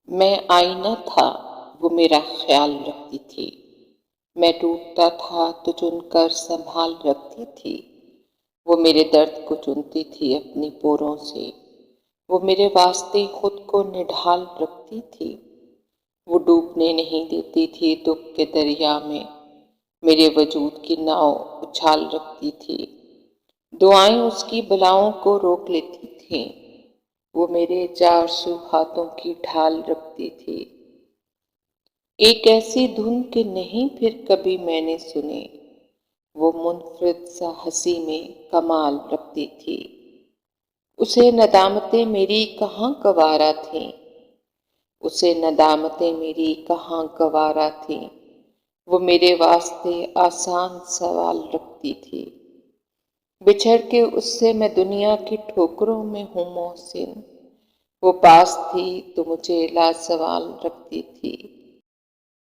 میں آئینہ تھا، وہ میرا خیال رکھتی تھی۔ میں ٹوٹتا تھا تو چن کر سنبھال رکھتی تھی۔ وہ میرے درد کو چنتی تھی اپنی پوروں سے، وہ میرے واسطے خود کو نڈھال رکھتی تھی۔ وہ ڈوبنے نہیں دیتی تھی دکھ کے دریا میں، میرے وجود کی ناؤ اچھال رکھتی تھی۔ دعائیں اس کی بلاؤں کو روک لیتی تھیں، وہ میرے 400 ہاتھوں کی ڈھال رکھتی تھی۔ ایک ایسی دھن کہ نہیں پھر کبھی میں نے سنی، وہ منفرد سا ہنسی میں کمال رکھتی تھی۔ اسے ندامتیں میری کہاں گوارا تھیں، اسے ندامتیں میری کہاں گوارا تھیں۔ وہ میرے واسطے آسان سوال رکھتی تھی، بچھڑ کے اس سے میں دنیا کی ٹھوکروں میں ہوں محسن۔ وہ پاس تھی تو مجھے لاسوال رکھتی تھی۔